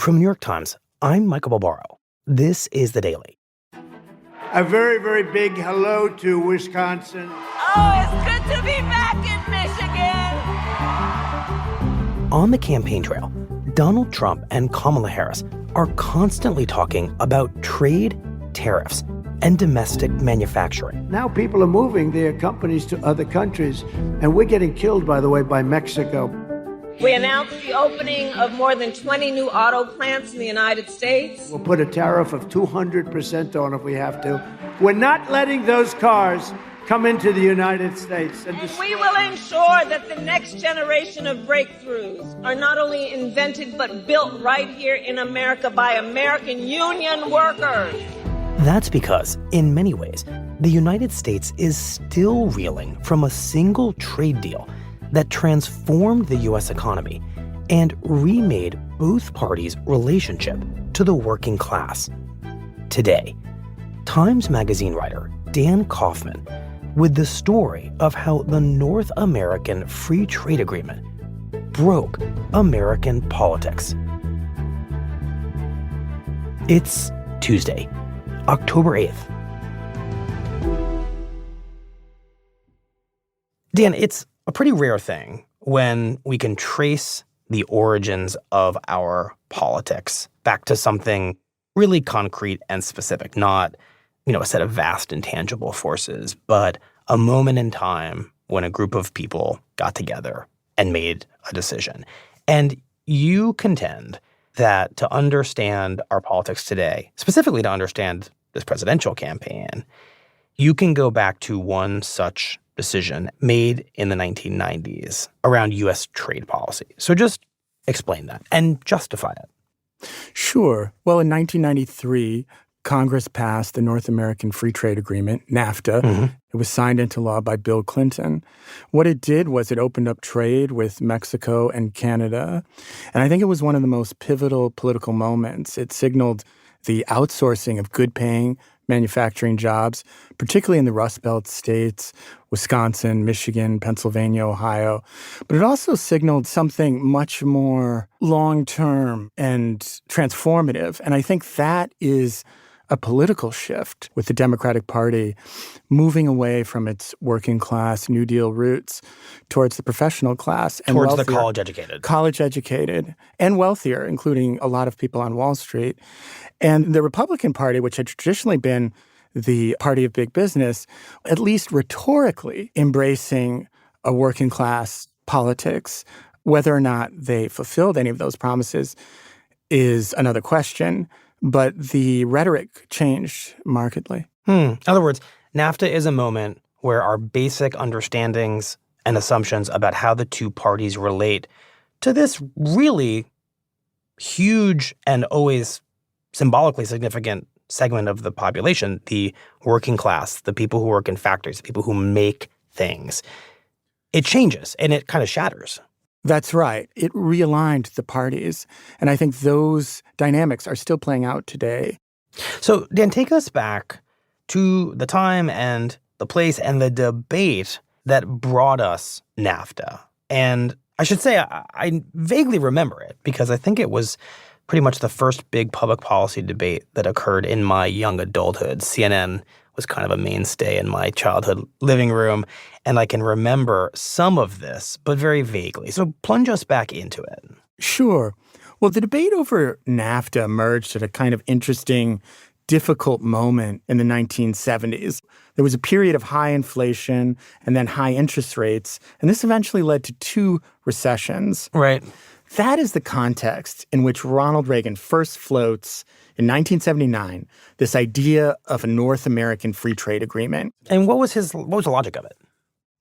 From New York Times, I'm Michael Barbaro. This is The Daily. A very, very big hello to Wisconsin. Oh, it's good to be back in Michigan. On the campaign trail, Donald Trump and Kamala Harris are constantly talking about trade, tariffs, and domestic manufacturing. Now people are moving their companies to other countries, and we're getting killed, by the way, by Mexico. We announced the opening of more than 20 new auto plants in the United States. We'll put a tariff of 200% on if we have to. We're not letting those cars come into the United States. And we will ensure that the next generation of breakthroughs are not only invented but built right here in America by American union workers. That's because, in many ways, the United States is still reeling from a single trade deal that transformed the U.S. economy and remade both parties' relationship to the working class. Today, Times Magazine writer Dan Kaufman with the story of how the North American Free Trade Agreement broke American politics. It's Tuesday, October 8th. Dan, it's a pretty rare thing when we can trace the origins of our politics back to something really concrete and specific, not, a set of vast intangible forces, but a moment in time when a group of people got together and made a decision. And you contend that to understand our politics today, specifically to understand this presidential campaign, you can go back to one such decision made in the 1990s around U.S. trade policy. So just explain that and justify it. Sure. Well, in 1993, Congress passed the North American Free Trade Agreement, NAFTA. Mm-hmm. It was signed into law by Bill Clinton. What it did was it opened up trade with Mexico and Canada. And I think it was one of the most pivotal political moments. It signaled the outsourcing of good-paying manufacturing jobs, particularly in the Rust Belt states, Wisconsin, Michigan, Pennsylvania, Ohio. But it also signaled something much more long-term and transformative. And I think that is a political shift with the Democratic Party moving away from its working class New Deal roots towards the professional class and towards wealthier, the college-educated. College-educated and wealthier, including a lot of people on Wall Street. And the Republican Party, which had traditionally been the party of big business, at least rhetorically embracing a working class politics. Whether or not they fulfilled any of those promises is another question. But the rhetoric changed markedly. In other words, NAFTA is a moment where our basic understandings and assumptions about how the two parties relate to this really huge and always symbolically significant segment of the population, the working class, the people who work in factories, the people who make things. It changes and it kind of shatters. That's right. It realigned the parties. And I think those dynamics are still playing out today. So, Dan, take us back to the time and the place and the debate that brought us NAFTA. And I should say I vaguely remember it because I think it was pretty much the first big public policy debate that occurred in my young adulthood. CNN was kind of a mainstay in my childhood living room, and I can remember some of this, but very vaguely. So plunge us back into it. Sure. Well, the debate over NAFTA emerged at a kind of interesting, difficult moment in the 1970s. There was a period of high inflation and then high interest rates, and this eventually led to two recessions. Right. That is the context in which Ronald Reagan first floats in 1979 this idea of a North American Free Trade Agreement. And what was the logic of it?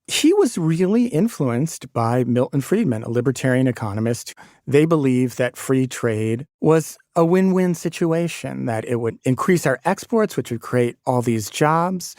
He was really influenced by Milton Friedman, a libertarian economist. They believed that free trade was a win-win situation, that it would increase our exports, which would create all these jobs,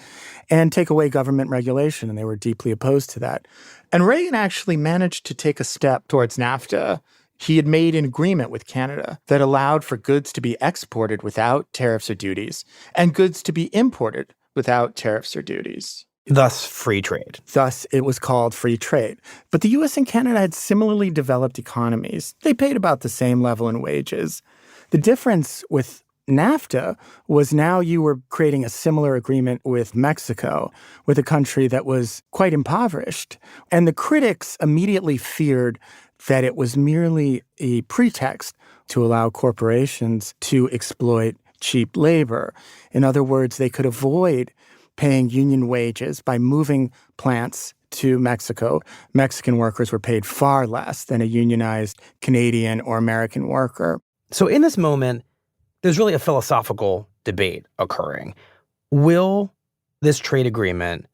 and take away government regulation, and they were deeply opposed to that. And Reagan actually managed to take a step towards NAFTA. He had made an agreement with Canada that allowed for goods to be exported without tariffs or duties and goods to be imported without tariffs or duties. Thus, free trade. Thus, it was called free trade. But the U.S. and Canada had similarly developed economies. They paid about the same level in wages. The difference with NAFTA was now you were creating a similar agreement with Mexico, with a country that was quite impoverished. And the critics immediately feared that it was merely a pretext to allow corporations to exploit cheap labor. In other words, they could avoid paying union wages by moving plants to Mexico. Mexican workers were paid far less than a unionized Canadian or American worker. So in this moment, there's really a philosophical debate occurring. Will this trade agreement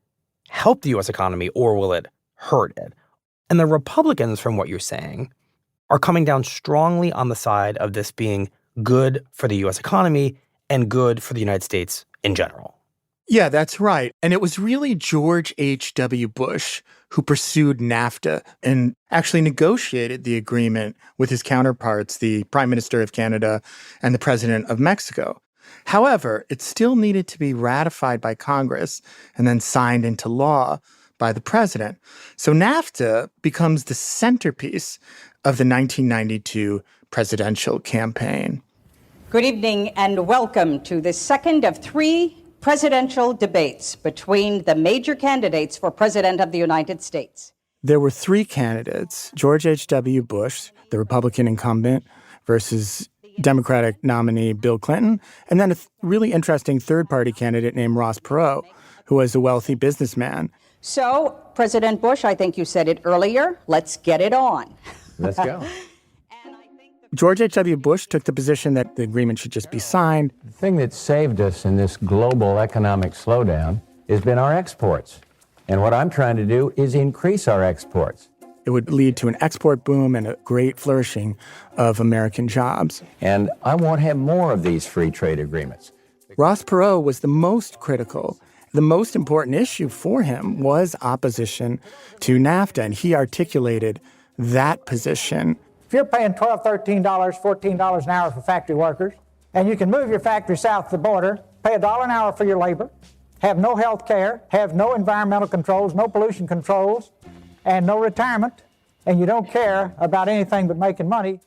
help the U.S. economy or will it hurt it? And the Republicans, from what you're saying, are coming down strongly on the side of this being good for the U.S. economy and good for the United States in general. Yeah, that's right. And it was really George H.W. Bush who pursued NAFTA and actually negotiated the agreement with his counterparts, the Prime Minister of Canada and the President of Mexico. However, it still needed to be ratified by Congress and then signed into law by the president. So NAFTA becomes the centerpiece of the 1992 presidential campaign. Good evening and welcome to the second of three presidential debates between the major candidates for President of the United States. There were three candidates, George H.W. Bush, the Republican incumbent, versus Democratic nominee Bill Clinton, and then a really interesting third-party candidate named Ross Perot, who was a wealthy businessman. So, President Bush, I think you said it earlier, let's get it on. Let's go. George H.W. Bush took the position that the agreement should just be signed. The thing that saved us in this global economic slowdown has been our exports. And what I'm trying to do is increase our exports. It would lead to an export boom and a great flourishing of American jobs. And I want to have more of these free trade agreements. Ross Perot was the most critical. The most important issue for him was opposition to NAFTA, and he articulated that position. If you're paying $12, $13, $14 an hour for factory workers, and you can move your factory south of the border, pay $1 an hour for your labor, have no health care, have no environmental controls, no pollution controls, and no retirement, and you don't care about anything but making money.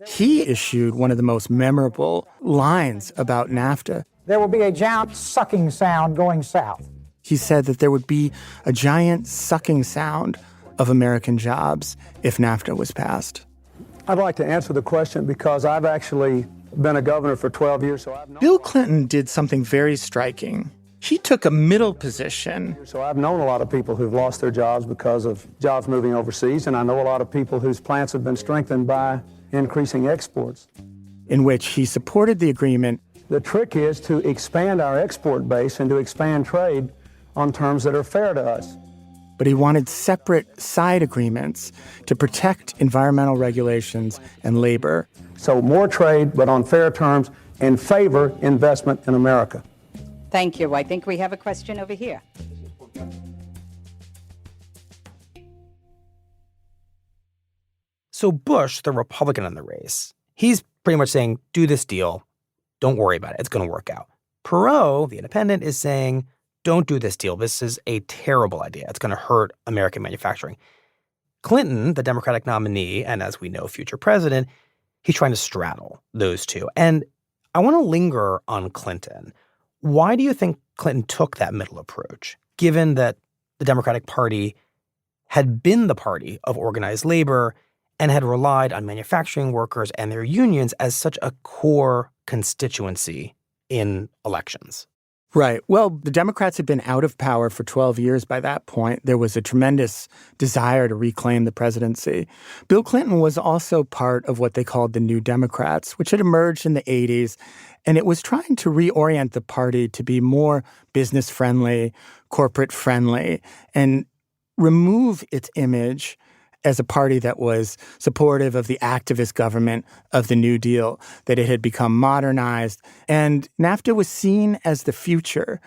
He issued one of the most memorable lines about NAFTA. There will be a giant sucking sound going south. He said that there would be a giant sucking sound of American jobs if NAFTA was passed. I'd like to answer the question because I've actually been a governor for 12 years. So Bill Clinton did something very striking. He took a middle position. So I've known a lot of people who've lost their jobs because of jobs moving overseas, and I know a lot of people whose plants have been strengthened by increasing exports. In which he supported the agreement. The trick is to expand our export base and to expand trade on terms that are fair to us. But he wanted separate side agreements to protect environmental regulations and labor. So more trade, but on fair terms, and favor investment in America. Thank you. I think we have a question over here. So Bush, the Republican in the race, he's pretty much saying, do this deal. Don't worry about it. It's going to work out. Perot, the independent, is saying, don't do this deal. This is a terrible idea. It's going to hurt American manufacturing. Clinton, the Democratic nominee, and as we know, future president, he's trying to straddle those two. And I want to linger on Clinton. Why do you think Clinton took that middle approach, given that the Democratic Party had been the party of organized labor and had relied on manufacturing workers and their unions as such a core constituency in elections? Right. Well, the Democrats had been out of power for 12 years by that point. There was a tremendous desire to reclaim the presidency. Bill Clinton was also part of what they called the New Democrats, which had emerged in the 80s, and it was trying to reorient the party to be more business-friendly, corporate-friendly, and remove its image as a party that was supportive of the activist government of the New Deal, that it had become modernized. And NAFTA was seen as the future.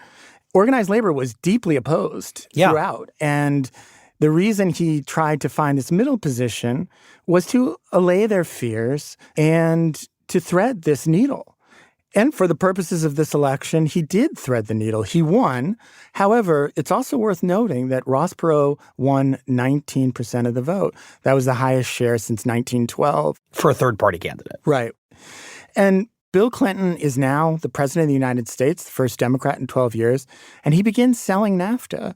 Organized labor was deeply opposed throughout. And the reason he tried to find this middle position was to allay their fears and to thread this needle. And for the purposes of this election, he did thread the needle. He won. However, it's also worth noting that Ross Perot won 19% of the vote. That was the highest share since 1912. For a third-party candidate. Right. And Bill Clinton is now the president of the United States, the first Democrat in 12 years, and he begins selling NAFTA.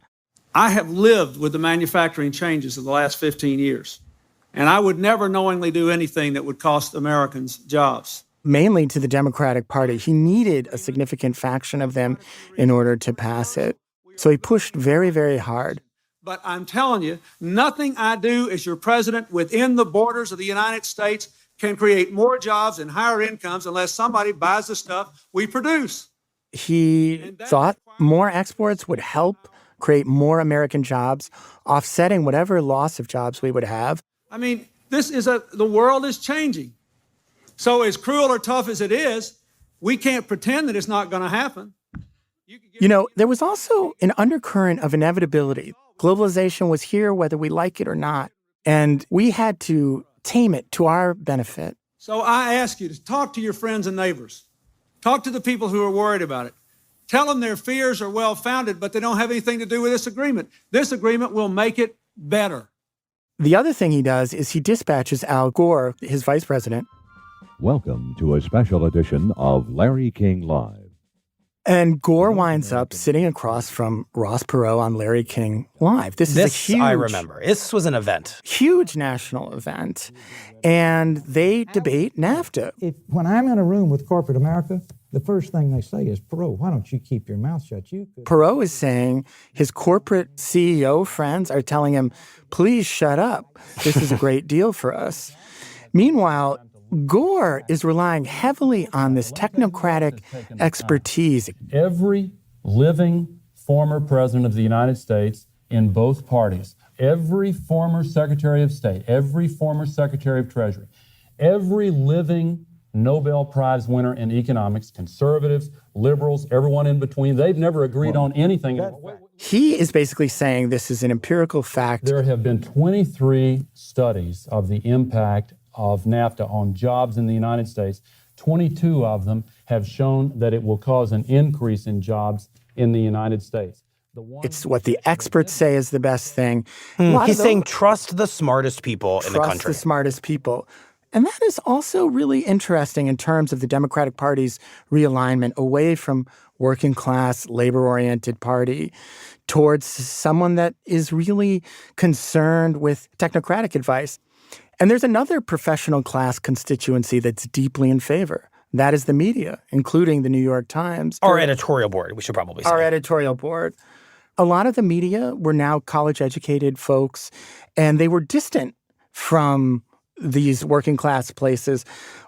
I have lived with the manufacturing changes of the last 15 years, and I would never knowingly do anything that would cost Americans jobs. Mainly to the Democratic Party. He needed a significant faction of them in order to pass it. So he pushed very, very hard. But I'm telling you, nothing I do as your president within the borders of the United States can create more jobs and higher incomes unless somebody buys the stuff we produce. He thought more exports would help create more American jobs, offsetting whatever loss of jobs we would have. I mean, the world is changing. So as cruel or tough as it is, we can't pretend that it's not going to happen. You know, there was also an undercurrent of inevitability. Globalization was here whether we like it or not. And we had to tame it to our benefit. So I ask you to talk to your friends and neighbors. Talk to the people who are worried about it. Tell them their fears are well-founded, but they don't have anything to do with this agreement. This agreement will make it better. The other thing he does is he dispatches Al Gore, his vice president. Welcome to a special edition of Larry King Live. And Gore winds up sitting across from Ross Perot on Larry King Live. This is a huge... I remember. This was an event. Huge national event. And they debate NAFTA. When I'm in a room with corporate America, the first thing they say is, Perot, why don't you keep your mouth shut? Perot is saying his corporate CEO friends are telling him, please shut up. This is a great deal for us. Meanwhile, Gore is relying heavily on this technocratic expertise. Every living former president of the United States in both parties, every former Secretary of State, every former Secretary of Treasury, every living Nobel Prize winner in economics, conservatives, liberals, everyone in between, they've never agreed on anything. He is basically saying this is an empirical fact. There have been 23 studies of the impact of NAFTA on jobs in the United States. 22 of them have shown that it will cause an increase in jobs in the United States. It's what the experts say is the best thing. He's saying trust the smartest people in the country. Trust the smartest people. And that is also really interesting in terms of the Democratic Party's realignment away from working class, labor-oriented party towards someone that is really concerned with technocratic advice. And there's another professional class constituency that's deeply in favor. That is the media, including the New York Times. Our editorial board, we should probably say. Our editorial board. A lot of the media were now college-educated folks, and they were distant from these working class places.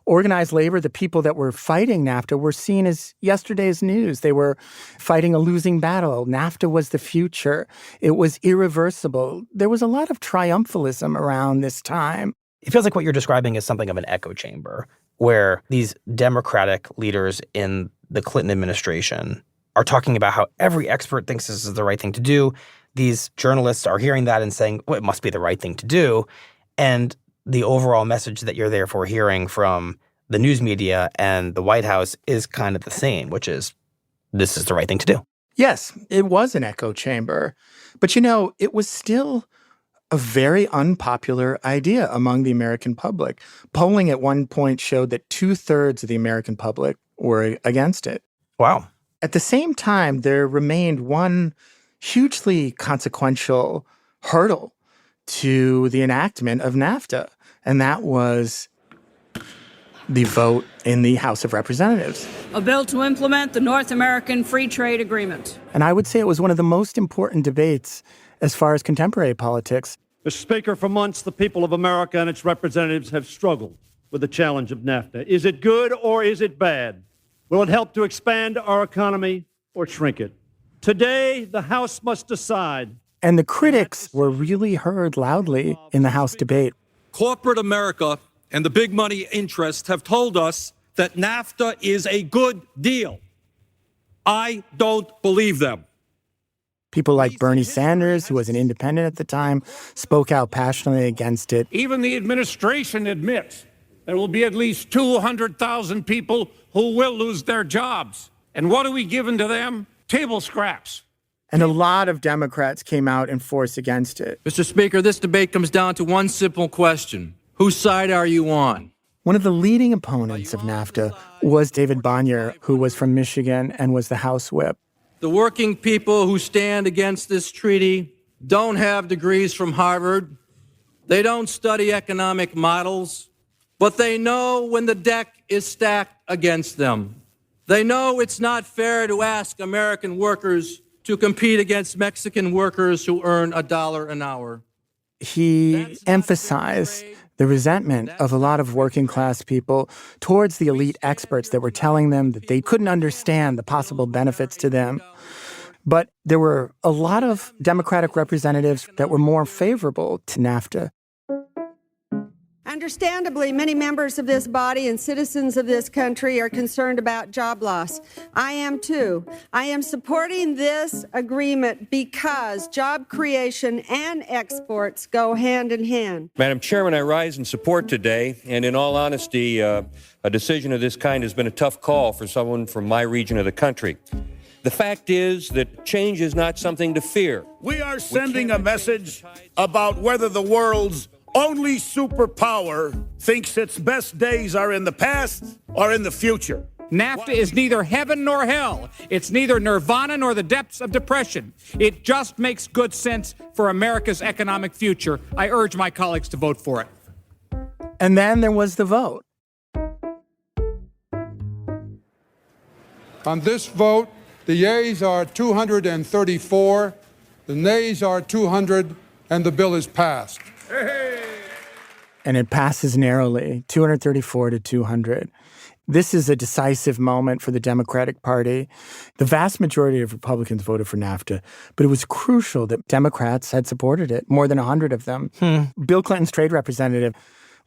Organized labor, the people that were fighting NAFTA, were seen as yesterday's news. They were fighting a losing battle. NAFTA was the future. It was irreversible. There was a lot of triumphalism around this time. It feels like what you're describing is something of an echo chamber, where these Democratic leaders in the Clinton administration are talking about how every expert thinks this is the right thing to do. These journalists are hearing that and saying, well, it must be the right thing to do. And the overall message that you're therefore hearing from the news media and the White House is kind of the same, which is this is the right thing to do. Yes, it was an echo chamber. But, you know, it was still a very unpopular idea among the American public. Polling at one point showed that 2/3 of the American public were against it. Wow. At the same time, there remained one hugely consequential hurdle to the enactment of NAFTA, and that was the vote in the House of Representatives. A bill to implement the North American Free Trade Agreement. And I would say it was one of the most important debates as far as contemporary politics. Mr. Speaker, for months, the people of America and its representatives have struggled with the challenge of NAFTA. Is it good or is it bad? Will it help to expand our economy or shrink it? Today, the House must decide. And the critics were really heard loudly in the House debate. Corporate America and the big money interests have told us that NAFTA is a good deal. I don't believe them. People like Bernie Sanders, who was an independent at the time, spoke out passionately against it. Even the administration admits there will be at least 200,000 people who will lose their jobs. And what are we giving to them? Table scraps. And a lot of Democrats came out in force against it. Mr. Speaker, this debate comes down to one simple question. Whose side are you on? One of the leading opponents of NAFTA was David Bonnier, who was from Michigan and was the House whip. The working people who stand against this treaty don't have degrees from Harvard. They don't study economic models, but they know when the deck is stacked against them. They know it's not fair to ask American workers to compete against Mexican workers who earn $1 an hour. He emphasized the resentment of a lot of working class people towards the elite experts that were telling them that they couldn't understand the possible benefits to them. But there were a lot of Democratic representatives that were more favorable to NAFTA. Understandably, many members of this body and citizens of this country are concerned about job loss. I am too. I am supporting this agreement because job creation and exports go hand in hand. Madam Chairman, I rise in support today, and in all honesty, a decision of this kind has been a tough call for someone from my region of the country. The fact is that change is not something to fear. We are sending a message about whether the world's only superpower thinks its best days are in the past or in the future. NAFTA is neither heaven nor hell. It's neither nirvana nor the depths of depression. It just makes good sense for America's economic future. I urge my colleagues to vote for it. And then there was the vote. On this vote, the yeas are 234, the nays are 200, and the bill is passed. And it passes narrowly, 234 to 200. This is a decisive moment for the Democratic Party. The vast majority of Republicans voted for NAFTA, but it was crucial that Democrats had supported it, more than 100 of them. Bill Clinton's trade representative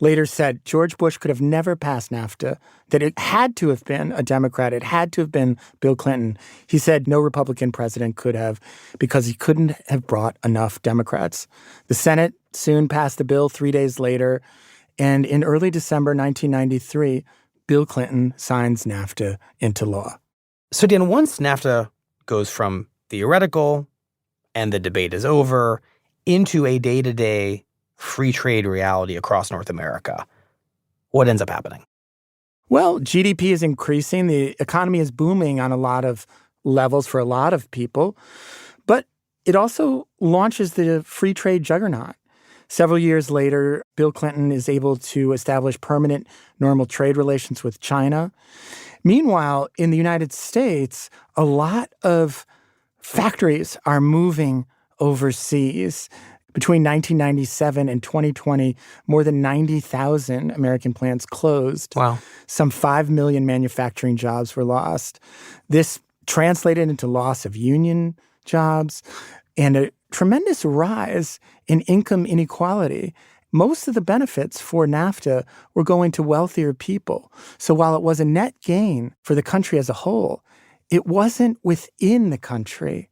later said George Bush could have never passed NAFTA, that it had to have been a Democrat. It had to have been Bill Clinton. He said no Republican president could have because he couldn't have brought enough Democrats. The Senate soon passed the bill 3 days later, and in early December 1993, Bill Clinton signs NAFTA into law. So, Dan, once NAFTA goes from theoretical and the debate is over into a day-to-day free trade reality across North America, what ends up happening? Well, GDP is increasing. The economy is booming on a lot of levels for a lot of people. But it also launches the free trade juggernaut. Several years later, Bill Clinton is able to establish permanent normal trade relations with China. Meanwhile, in the United States, a lot of factories are moving overseas. Between 1997 and 2020, more than 90,000 American plants closed. Wow. Some 5 million manufacturing jobs were lost. This translated into loss of union jobs and a tremendous rise in income inequality. Most of the benefits for NAFTA were going to wealthier people. So while it was a net gain for the country as a whole, it wasn't within the country.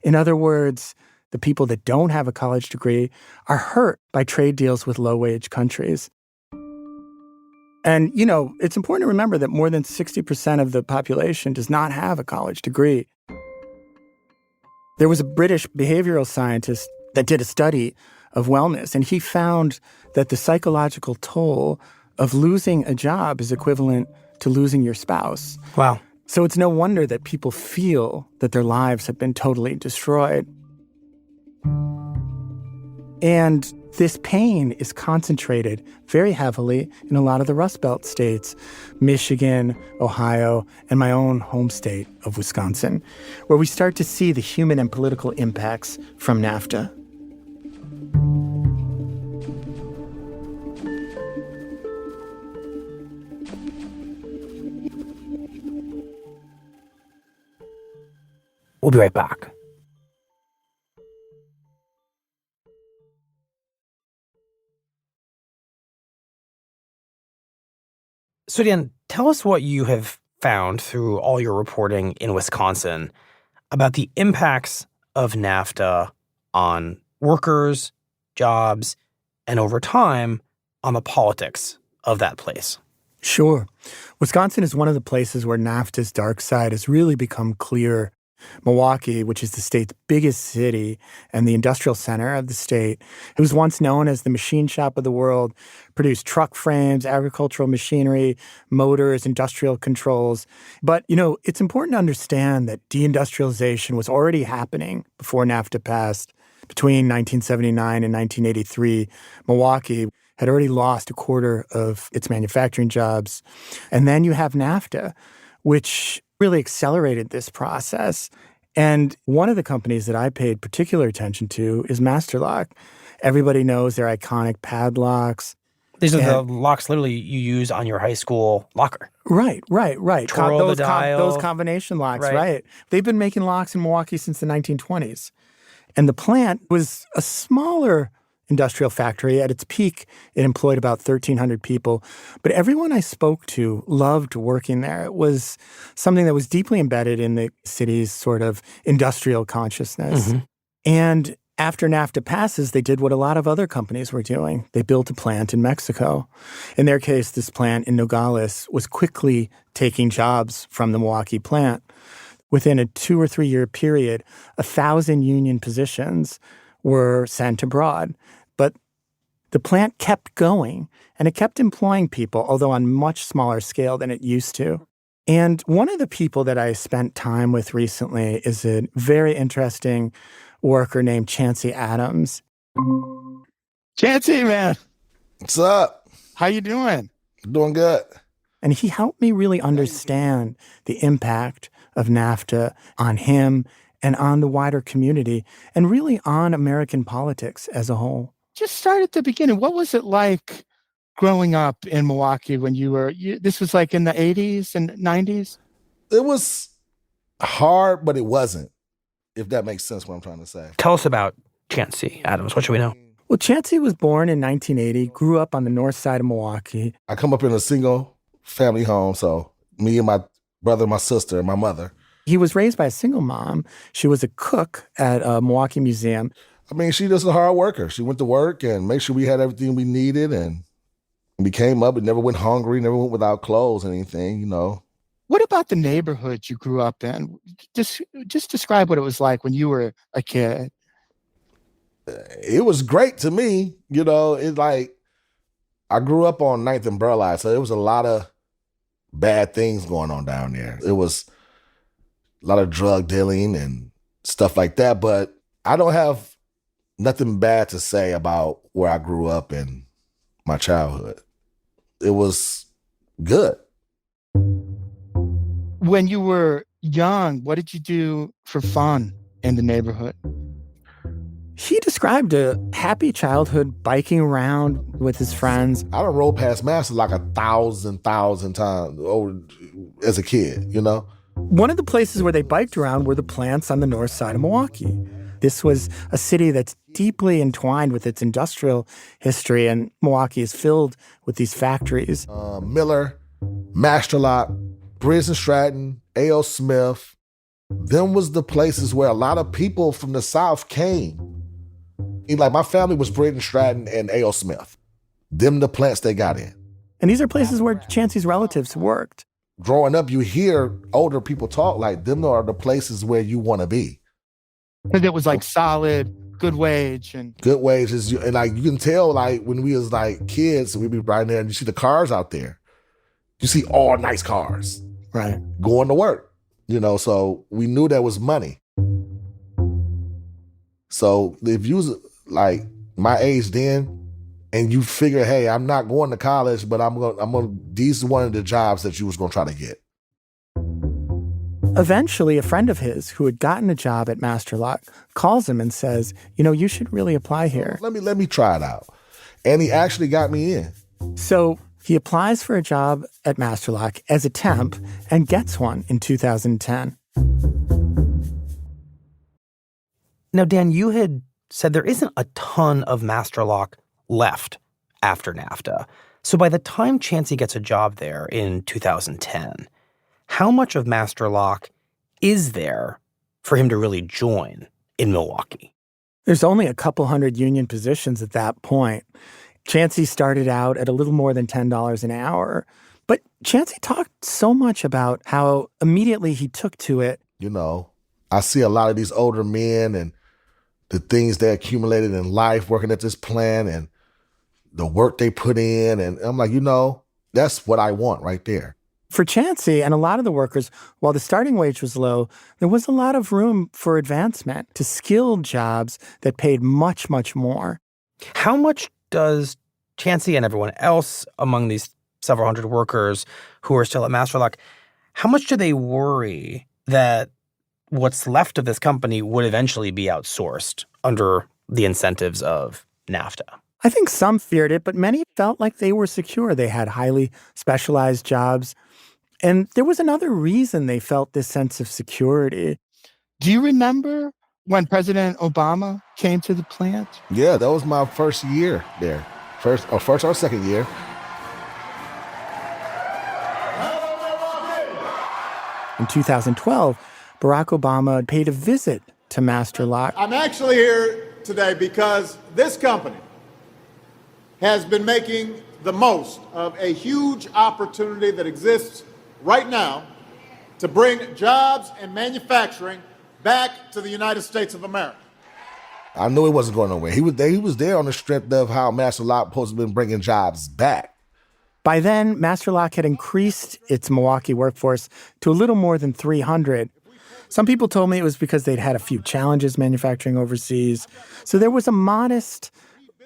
In other words, the people that don't have a college degree are hurt by trade deals with low-wage countries. And, you know, it's important to remember that more than 60% of the population does not have a college degree. There was a British behavioral scientist that did a study of wellness, and he found that the psychological toll of losing a job is equivalent to losing your spouse. Wow. So it's no wonder that people feel that their lives have been totally destroyed. And this pain is concentrated very heavily in a lot of the Rust Belt states, Michigan, Ohio, and my own home state of Wisconsin, where we start to see the human and political impacts from NAFTA. We'll be right back. So, Dan, tell us what you have found through all your reporting in Wisconsin about the impacts of NAFTA on workers, jobs, and over time on the politics of that place. Sure. Wisconsin is one of the places where NAFTA's dark side has really become clear. Milwaukee, which is the state's biggest city and the industrial center of the state, it was once known as the machine shop of the world, produced truck frames, agricultural machinery, motors, industrial controls. But, it's important to understand that deindustrialization was already happening before NAFTA passed. Between 1979 and 1983, Milwaukee had already lost a quarter of its manufacturing jobs. And then you have NAFTA, which really accelerated this process. And one of the companies that I paid particular attention to is Masterlock. Everybody knows their iconic padlocks. These are the locks literally you use on your high school locker. Right. Twirl the dial. Those combination locks, right. They've been making locks in Milwaukee since the 1920s. And the plant was a smaller industrial factory. At its peak, it employed about 1,300 people. But everyone I spoke to loved working there. It was something that was deeply embedded in the city's sort of industrial consciousness. Mm-hmm. And after NAFTA passes, they did what a lot of other companies were doing. They built a plant in Mexico. In their case, this plant in Nogales was quickly taking jobs from the Milwaukee plant. Within a 2 or 3 year period, 1,000 union positions were sent abroad. But the plant kept going, and it kept employing people, although on much smaller scale than it used to. And one of the people that I spent time with recently is a very interesting worker named Chancey Adams. Chancey, man. What's up? How you doing? Doing good. And he helped me really understand the impact of NAFTA on him and on the wider community, and really on American politics as a whole. Just start at the beginning. What was it like growing up in Milwaukee when this was like in the 80s and 90s? It was hard, but it wasn't, if that makes sense what I'm trying to say. Tell us about Chancey Adams. What should we know? Well, Chancey was born in 1980, grew up on the north side of Milwaukee. I come up in a single family home, so me and my brother, my sister, and my mother. He was raised by a single mom. She was a cook at a Milwaukee museum. I mean, she was a hard worker. She went to work and made sure we had everything we needed, and we came up and never went hungry, never went without clothes or anything, What about the neighborhood you grew up in? Just describe what it was like when you were a kid. It was great to me. It's like I grew up on 9th and Burleigh, so there was a lot of bad things going on down there. It was a lot of drug dealing and stuff like that, but I don't have nothing bad to say about where I grew up in my childhood. It was good. When you were young, what did you do for fun in the neighborhood? He described a happy childhood biking around with his friends. I done rode past Master like 1,000 times as a kid, One of the places where they biked around were the plants on the north side of Milwaukee. This was a city that's deeply entwined with its industrial history, and Milwaukee is filled with these factories. Miller, Masterlock, Briggs and Stratton, A.O. Smith. Them was the places where a lot of people from the South came. Like my family was Briggs and Stratton and A.O. Smith. Them the plants they got in. And these are places where Chancey's relatives worked. Growing up, you hear older people talk like them are the places where you want to be. Because it was like solid, good wage. Good wages. And like you can tell like when we was like kids, we'd be riding there and you see the cars out there. You see all nice cars. Right. Going to work. So we knew there was money. So if you was like my age then, and you figure, hey, I'm not going to college, but these is one of the jobs that you was gonna try to get. Eventually, a friend of his who had gotten a job at Masterlock calls him and says, you should really apply here. Let me try it out. And he actually got me in. So he applies for a job at Masterlock as a temp and gets one in 2010. Now, Dan, you had said there isn't a ton of Masterlock left after NAFTA. So by the time Chancey gets a job there in 2010, how much of Masterlock is there for him to really join in Milwaukee? There's only a couple hundred union positions at that point. Chancey started out at a little more than $10 an hour. But Chancey talked so much about how immediately he took to it. I see a lot of these older men and the things they accumulated in life working at this plant and the work they put in. And I'm like, that's what I want right there. For Chancey and a lot of the workers, while the starting wage was low, there was a lot of room for advancement to skilled jobs that paid much, much more. How much does Chancey and everyone else among these several hundred workers who are still at Masterlock, how much do they worry that what's left of this company would eventually be outsourced under the incentives of NAFTA? I think some feared it, but many felt like they were secure. They had highly specialized jobs. And there was another reason they felt this sense of security. Do you remember when President Obama came to the plant? Yeah, that was my first year there. First or second year. In 2012, Barack Obama paid a visit to Masterlock. I'm actually here today because this company has been making the most of a huge opportunity that exists right now to bring jobs and manufacturing back to the United States of America. I knew it wasn't going nowhere. He was there on the strength of how Masterlock supposed to been bringing jobs back. By then, Masterlock had increased its Milwaukee workforce to a little more than 300. Some people told me it was because they'd had a few challenges manufacturing overseas. So there was a modest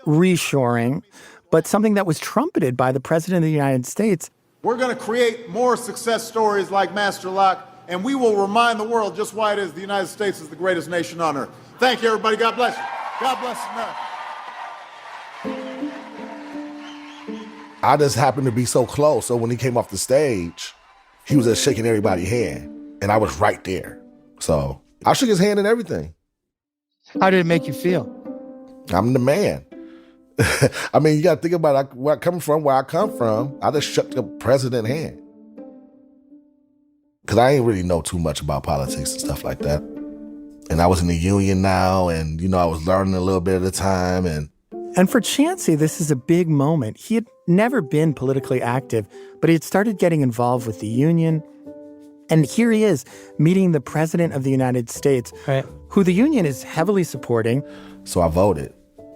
reshoring, but something that was trumpeted by the President of the United States. We're going to create more success stories like Masterlock, and we will remind the world just why it is the United States is the greatest nation on earth. Thank you, everybody. God bless you. God bless America. I just happened to be so close. So when he came off the stage, he was just shaking everybody's hand, and I was right there. So I shook his hand and everything. How did it make you feel? I'm the man. I mean, you got to think about where I come from, I just shook the president's hand. Because I ain't really know too much about politics and stuff like that. And I was in the union now, and, I was learning a little bit at a time. And for Chancey, this is a big moment. He had never been politically active, but he had started getting involved with the union. And here he is, meeting the President of the United States, right, who the union is heavily supporting. So I voted.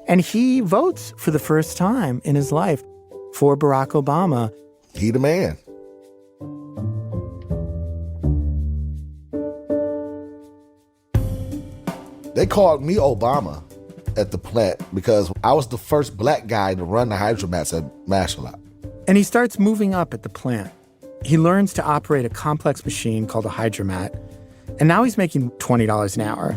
And he votes for the first time in his life for Barack Obama. He the man. They called me Obama at the plant because I was the first black guy to run the hydromats at Masterlock. And he starts moving up at the plant. He learns to operate a complex machine called a hydromat. And now he's making $20 an hour.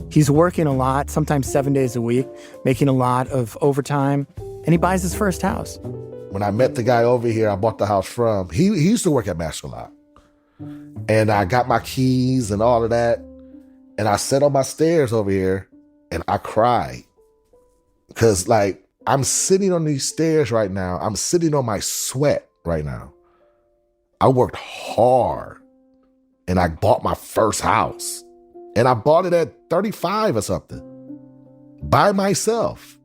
He's working a lot, sometimes 7 days a week, making a lot of overtime, and he buys his first house. When I met the guy over here I bought the house from, he used to work at Masterlock. And I got my keys and all of that, and I sat on my stairs over here, and I cried. Because, I'm sitting on these stairs right now. I'm sitting on my sweat right now. I worked hard, and I bought my first house. And I bought it at 35 or something, by myself.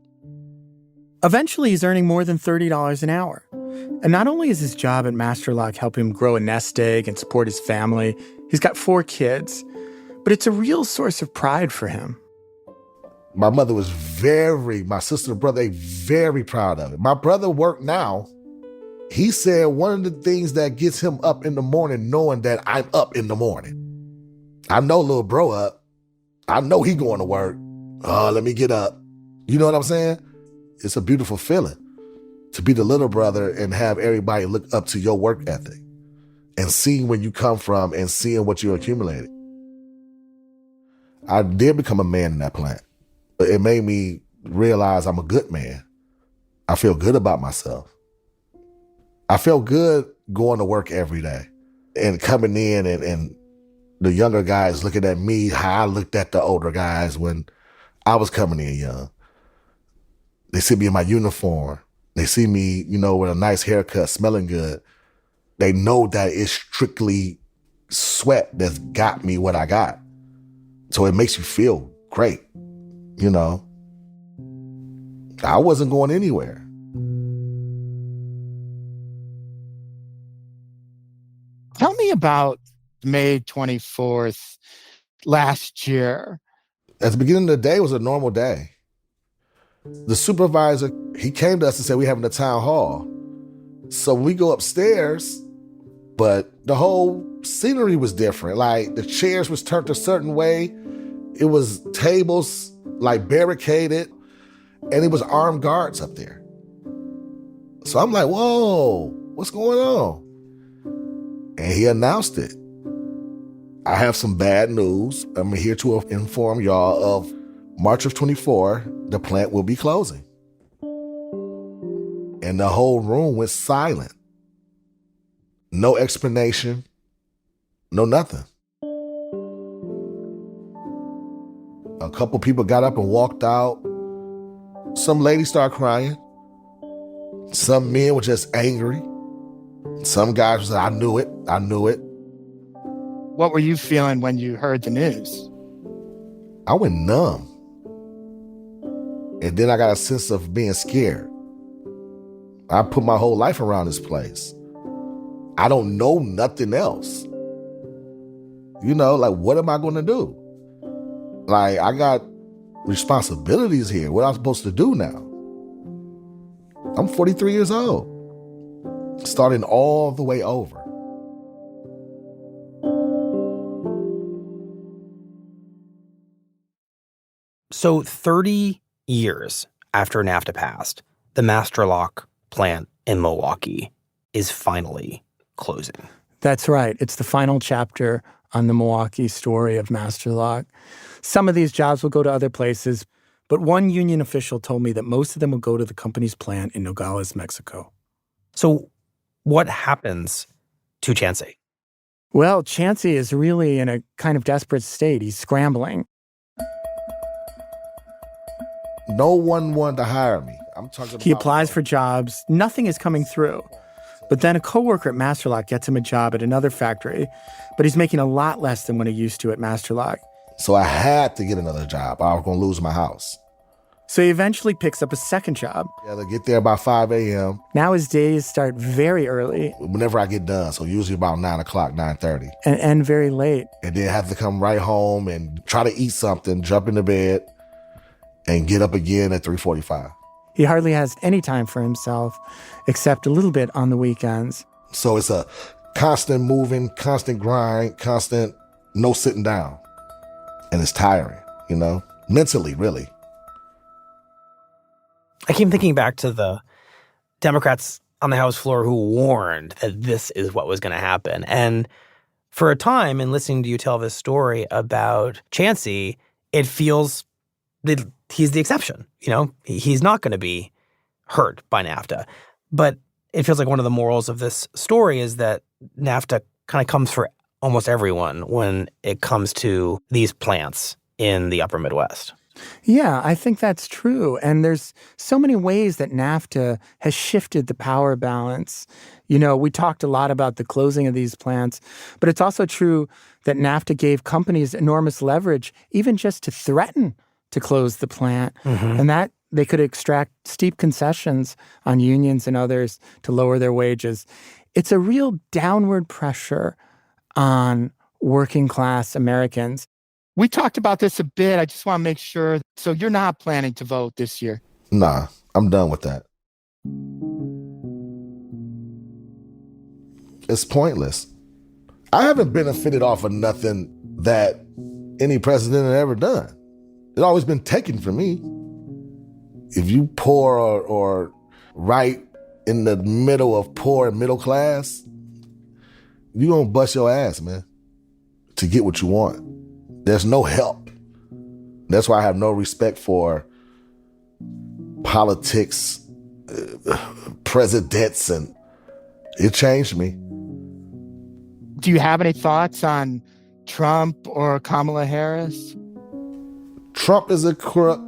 Eventually, he's earning more than $30 an hour. And not only is his job at Masterlock helping him grow a nest egg and support his family, he's got 4 kids, but it's a real source of pride for him. My mother was my sister and brother, very proud of it. My brother worked now. He said one of the things that gets him up in the morning, knowing that I'm up in the morning. I know little bro up. I know he going to work. Oh, let me get up. You know what I'm saying? It's a beautiful feeling to be the little brother and have everybody look up to your work ethic and seeing where you come from and seeing what you accumulated. I did become a man in that plant. It made me realize I'm a good man. I feel good about myself. I feel good going to work every day and coming in and the younger guys looking at me how I looked at the older guys when I was coming in young. They see me in my uniform. They see me, with a nice haircut, smelling good. They know that it's strictly sweat that's got me what I got. So it makes you feel great, I wasn't going anywhere. Tell me about May 24th, last year? At the beginning of the day, it was a normal day. The supervisor, he came to us and said, we're having a town hall. So we go upstairs, but the whole scenery was different. Like, the chairs was turned a certain way. It was tables, like, barricaded, and it was armed guards up there. So I'm like, whoa, what's going on? And he announced it. I have some bad news. I'm here to inform y'all of March of 24, the plant will be closing. And the whole room went silent. No explanation, no nothing. A couple people got up and walked out. Some ladies started crying. Some men were just angry. Some guys was like, I knew it. What were you feeling when you heard the news? I went numb. And then I got a sense of being scared. I put my whole life around this place. I don't know nothing else. You know, like, what am I going to do? Like, I got responsibilities here. What am I supposed to do now? I'm 43 years old. Starting all the way over. So 30 years after NAFTA passed, the Masterlock plant in Milwaukee is finally closing. That's right. It's the final chapter on the Milwaukee story of Masterlock. Some of these jobs will go to other places, but one union official told me that most of them will go to the company's plant in Nogales, Mexico. So what happens to Chancey? Well, Chancey is really in a kind of desperate state. He's scrambling. No one wanted to hire me. He applies for jobs. Nothing is coming through. But then a coworker at Masterlock gets him a job at another factory, but he's making a lot less than what he used to at Masterlock. So I had to get another job. I was going to lose my house. So he eventually picks up a second job. Yeah, to get there by 5 a.m. Now his days start very early. Whenever I get done, so usually about 9 o'clock, 9:30. And end very late. And then have to come right home and try to eat something, jump into bed, and get up again at 3:45. He hardly has any time for himself, except a little bit on the weekends. So it's a constant moving, constant grind, constant no sitting down. And it's tiring, you know, mentally, really. I keep thinking back to the Democrats on the House floor who warned that this is what was going to happen. And for a time, in listening to you tell this story about Chancey, it feels that he's the exception. You know, he's not going to be hurt by NAFTA. But it feels like one of the morals of this story is that NAFTA kind of comes for almost everyone when it comes to these plants in the upper Midwest. Yeah, I think that's true. And there's so many ways that NAFTA has shifted the power balance. You know, we talked a lot about the closing of these plants, but it's also true that NAFTA gave companies enormous leverage, even just to threaten to close the plant. Mm-hmm. And that they could extract steep concessions on unions and others to lower their wages. It's a real downward pressure on working class Americans. We talked about this a bit. I just want to make sure. So you're not planning to vote this year? Nah, I'm done with that. It's pointless. I haven't benefited off of nothing that any president had ever done. It's always been taken from me. If you poor or right in the middle of poor and middle class, you're going to bust your ass, man, to get what you want. There's no help. That's why I have no respect for politics, presidents, and it changed me. Do you have any thoughts on Trump or Kamala Harris? Trump is a crook,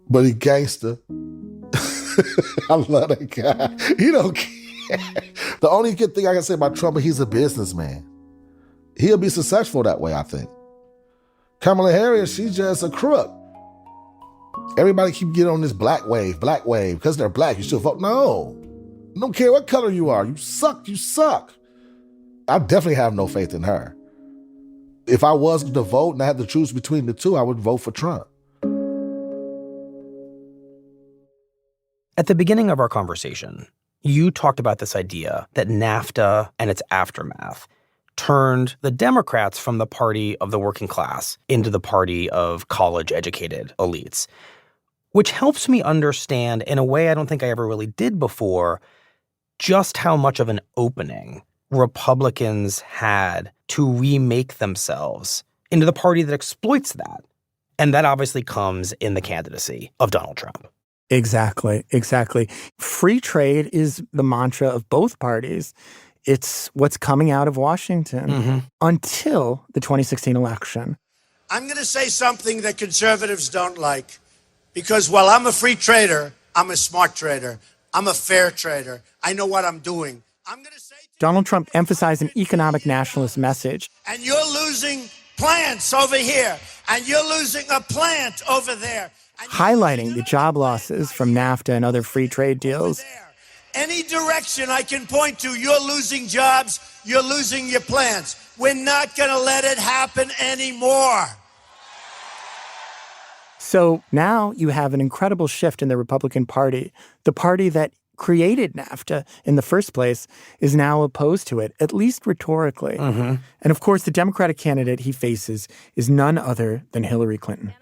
but he gangster. I love that guy. He don't care. The only good thing I can say about Trump is he's a businessman. He'll be successful that way, I think. Kamala Harris, she's just a crook. Everybody keep getting on this black wave. Because they're black, you should vote. No. I don't care what color you are. You suck. I definitely have no faith in her. If I was to vote and I had to choose between the two, I would vote for Trump. At the beginning of our conversation, you talked about this idea that NAFTA and its aftermath turned the Democrats from the party of the working class into the party of college-educated elites, which helps me understand, in a way I don't think I ever really did before, just how much of an opening Republicans had to remake themselves into the party that exploits that. And that obviously comes in the candidacy of Donald Trump. Exactly. Free trade is the mantra of both parties. It's what's coming out of Washington until the 2016 election. I'm going to say something that conservatives don't like, because while I'm a free trader, I'm a smart trader. I'm a fair trader. I know what I'm doing. Donald Trump emphasized an economic nationalist message. And you're losing plants over here, and you're losing a plant over there. Highlighting the job losses from NAFTA and other free trade deals. Any direction I can point to, you're losing jobs, you're losing your plants. We're not going to let it happen anymore. So now you have an incredible shift in the Republican Party. The party that created NAFTA in the first place is now opposed to it, at least rhetorically. And of course, the Democratic candidate he faces is none other than Hillary Clinton.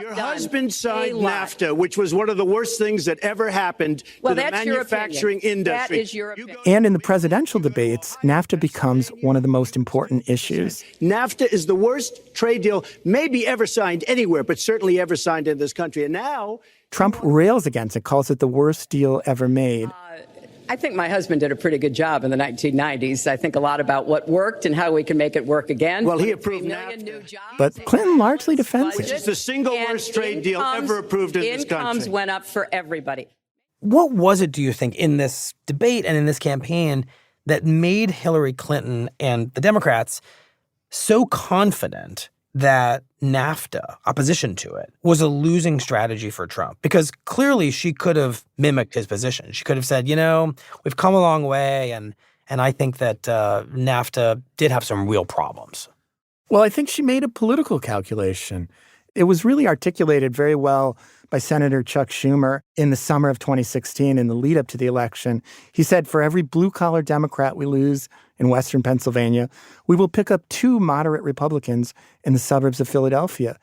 Your husband signed NAFTA, which was one of the worst things that ever happened to the manufacturing industry. That is your opinion. And in the presidential debates, NAFTA becomes one of the most important issues. NAFTA is the worst trade deal maybe ever signed anywhere, but certainly ever signed in this country. And now Trump rails against it, calls it the worst deal ever made. I think my husband did a pretty good job in the 1990s. I think a lot about what worked and how we can make it work again. Well, he approved NAFTA. But Clinton largely defends Which it. is the single worst trade deal ever approved in this country. Incomes went up for everybody. What was it, do you think, in this debate and in this campaign that made Hillary Clinton and the Democrats so confident that NAFTA, opposition to it, was a losing strategy for Trump? Because clearly she could have mimicked his position. She could have said, we've come a long way, and I think that NAFTA did have some real problems. Well, I think she made a political calculation. It was really articulated very well by Senator Chuck Schumer in the summer of 2016 in the lead up to the election. He said, for every blue-collar Democrat we lose in Western Pennsylvania, we will pick up 2 moderate Republicans in the suburbs of Philadelphia.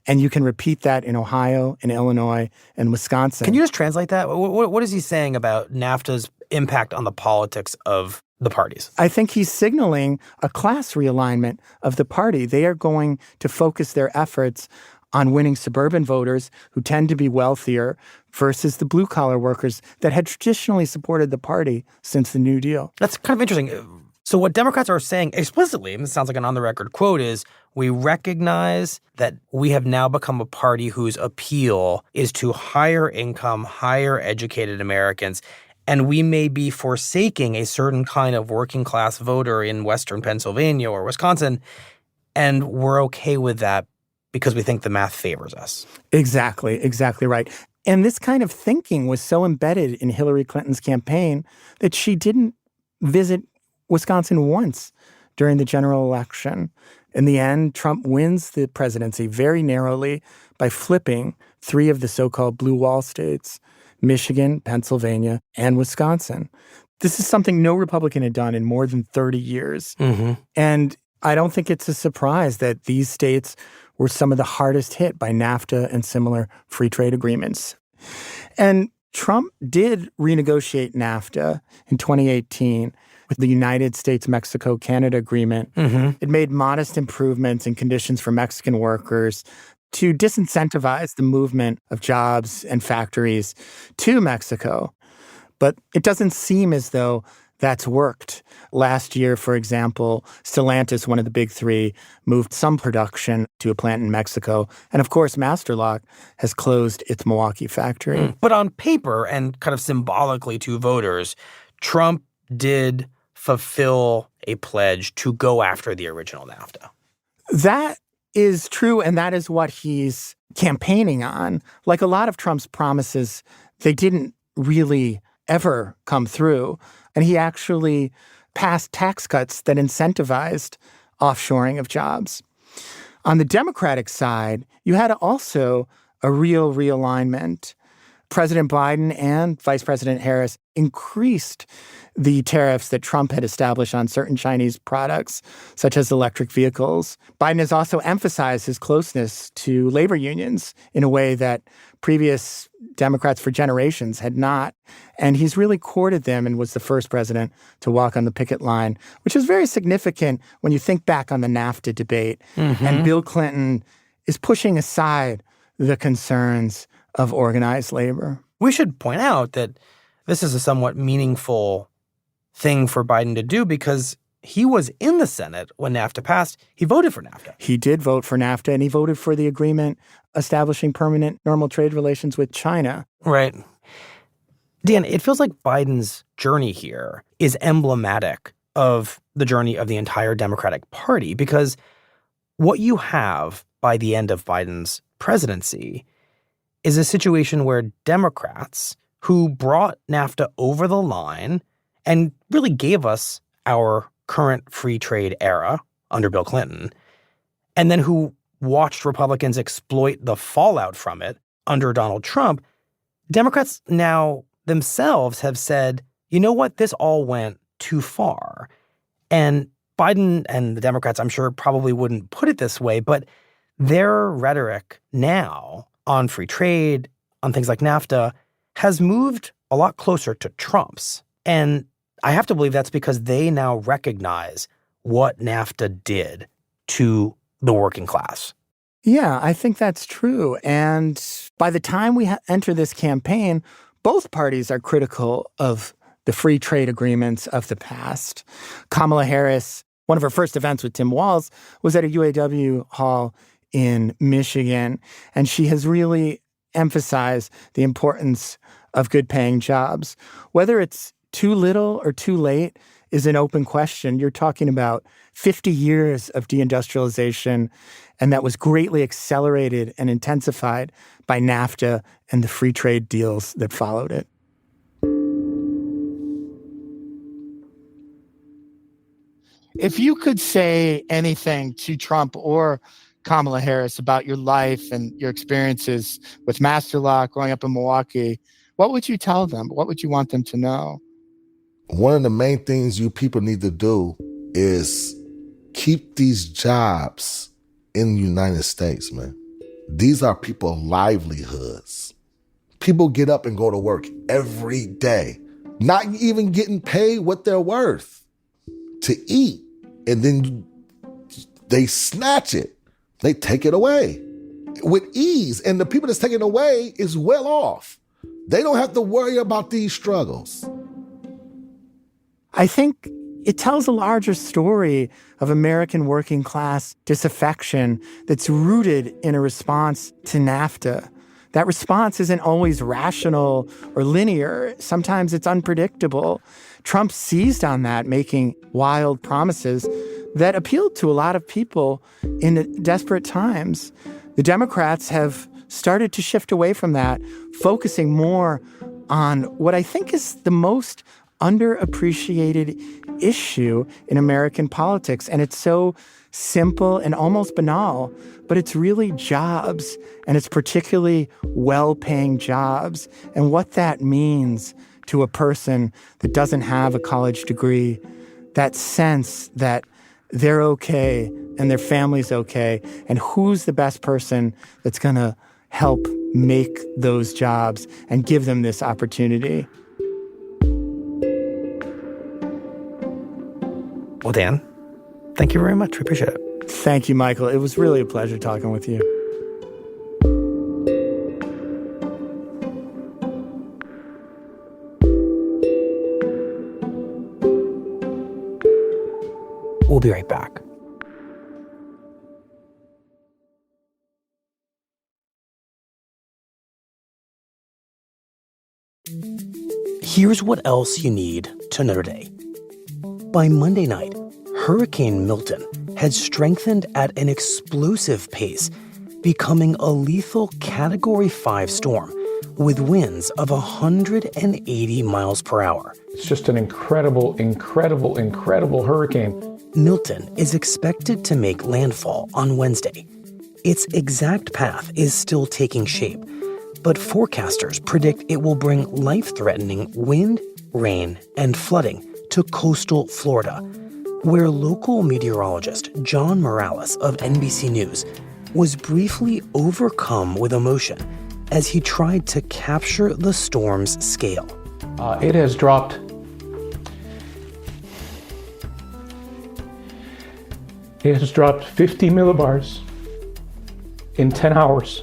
And you can repeat that in Ohio, in Illinois, and Wisconsin. Can you just translate that? What is he saying about NAFTA's impact on the politics of the parties? I think he's signaling a class realignment of the party. They are going to focus their efforts on winning suburban voters who tend to be wealthier versus the blue-collar workers that had traditionally supported the party since the New Deal. That's kind of interesting. So what Democrats are saying explicitly, and this sounds like an on-the-record quote, is we recognize that we have now become a party whose appeal is to higher income, higher educated Americans, and we may be forsaking a certain kind of working class voter in Western Pennsylvania or Wisconsin, and we're okay with that because we think the math favors us. Exactly right. And this kind of thinking was so embedded in Hillary Clinton's campaign that she didn't visit Wisconsin once during the general election. In the end, Trump wins the presidency very narrowly by flipping 3 of the so-called blue wall states, Michigan, Pennsylvania, and Wisconsin. This is something no Republican had done in more than 30 years. And I don't think it's a surprise that these states were some of the hardest hit by NAFTA and similar free trade agreements. And Trump did renegotiate NAFTA in 2018 with the United States-Mexico-Canada agreement. It made modest improvements in conditions for Mexican workers to disincentivize the movement of jobs and factories to Mexico. But it doesn't seem as though that's worked. Last year, for example, Stellantis, one of the big 3, moved some production to a plant in Mexico. And of course, Masterlock has closed its Milwaukee factory. But on paper and kind of symbolically to voters, Trump did fulfill a pledge to go after the original NAFTA. That is true, and that is what he's campaigning on. Like a lot of Trump's promises, they didn't really ever come through. And he actually passed tax cuts that incentivized offshoring of jobs. On the Democratic side, you had also a real realignment. President Biden and Vice President Harris increased the tariffs that Trump had established on certain Chinese products, such as electric vehicles. Biden has also emphasized his closeness to labor unions in a way that previous Democrats for generations had not. And he's really courted them and was the first president to walk on the picket line, which is very significant when you think back on the NAFTA debate. And Bill Clinton is pushing aside the concerns of organized labor. We should point out that this is a somewhat meaningful thing for Biden to do because he was in the Senate when NAFTA passed. He voted for NAFTA. He did vote for NAFTA, and he voted for the agreement establishing permanent normal trade relations with China. Right. Dan, it feels like Biden's journey here is emblematic of the journey of the entire Democratic Party because what you have by the end of Biden's presidency is a situation where Democrats who brought NAFTA over the line and really gave us our current free trade era under Bill Clinton, and then who watched Republicans exploit the fallout from it under Donald Trump, Democrats now themselves have said, you know what, this all went too far. And Biden and the Democrats, I'm sure, probably wouldn't put it this way, but their rhetoric now on free trade, on things like NAFTA, has moved a lot closer to Trump's. And I have to believe that's because they now recognize what NAFTA did to the working class. Yeah, I think that's true. And by the time we enter this campaign, both parties are critical of the free trade agreements of the past. Kamala Harris, one of her first events with Tim Walz was at a UAW hall in Michigan, and she has really emphasized the importance of good-paying jobs. Whether it's too little or too late is an open question. You're talking about 50 years of deindustrialization, and that was greatly accelerated and intensified by NAFTA and the free trade deals that followed it. If you could say anything to Trump or Kamala Harris about your life and your experiences with Master Lock, growing up in Milwaukee, what would you tell them? What would you want them to know? One of the main things you people need to do is keep these jobs in the United States, man. These are people's livelihoods. People get up and go to work every day, not even getting paid what they're worth to eat. And then they snatch it. They take it away with ease. And the people that's taking it away is well off. They don't have to worry about these struggles. I think it tells a larger story of American working class disaffection that's rooted in a response to NAFTA. That response isn't always rational or linear. Sometimes it's unpredictable. Trump seized on that, making wild promises that appealed to a lot of people in desperate times. The Democrats have started to shift away from that, focusing more on what I think is the most underappreciated issue in American politics. And it's so simple and almost banal, but it's really jobs, and it's particularly well-paying jobs, and what that means to a person that doesn't have a college degree, that sense that they're okay and their family's okay, and who's the best person that's going to help make those jobs and give them this opportunity. Well, Dan, thank you very much. We appreciate it. Thank you, Michael. It was really a pleasure talking with you. We'll be right back. Here's what else you need to know today. By Monday night, Hurricane Milton had strengthened at an explosive pace, becoming a lethal Category 5 storm with winds of 180 miles per hour. It's just an incredible, incredible, incredible hurricane. Milton is expected to make landfall on Wednesday. Its exact path is still taking shape, but forecasters predict it will bring life-threatening wind, rain, and flooding to coastal Florida, where local meteorologist John Morales of NBC News was briefly overcome with emotion as he tried to capture the storm's scale. It has dropped 50 millibars in 10 hours.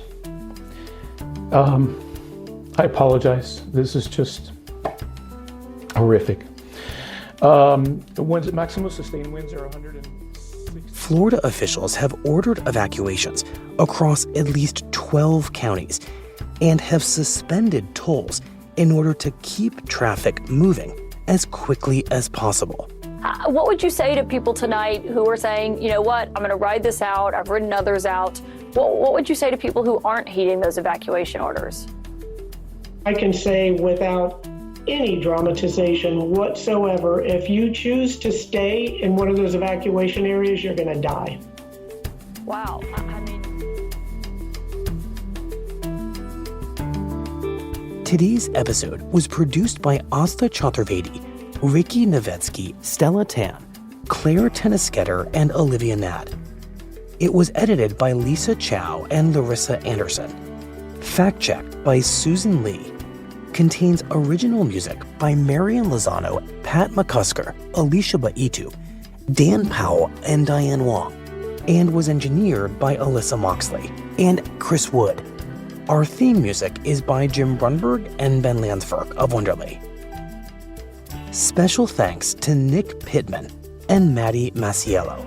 I apologize. This is just horrific. The maximum sustained winds are 160. Florida officials have ordered evacuations across at least 12 counties and have suspended tolls in order to keep traffic moving as quickly as possible. What would you say to people tonight who are saying, you know what, I'm going to ride this out, I've ridden others out? What would you say to people who aren't heeding those evacuation orders? I can say without any dramatization whatsoever, if you choose to stay in one of those evacuation areas, you're going to die. Wow. Today's episode was produced by Asta Chaturvedi, Ricky Novetsky, Stella Tan, Claire Tennisketter, and Olivia Nadd. It was edited by Lisa Chow and Larissa Anderson. Fact-checked by Susan Lee. Contains original music by Marian Lozano, Pat McCusker, Alicia Baitu, Dan Powell, and Diane Wong, and was engineered by Alyssa Moxley and Chris Wood. Our theme music is by Jim Brunberg and Ben Landsberg of Wonderly. Special thanks to Nick Pittman and Maddie Masiello.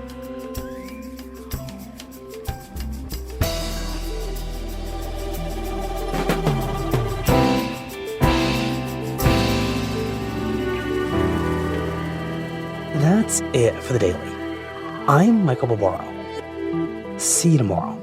That's it for the Daily. I'm Michael Barbaro. See you tomorrow.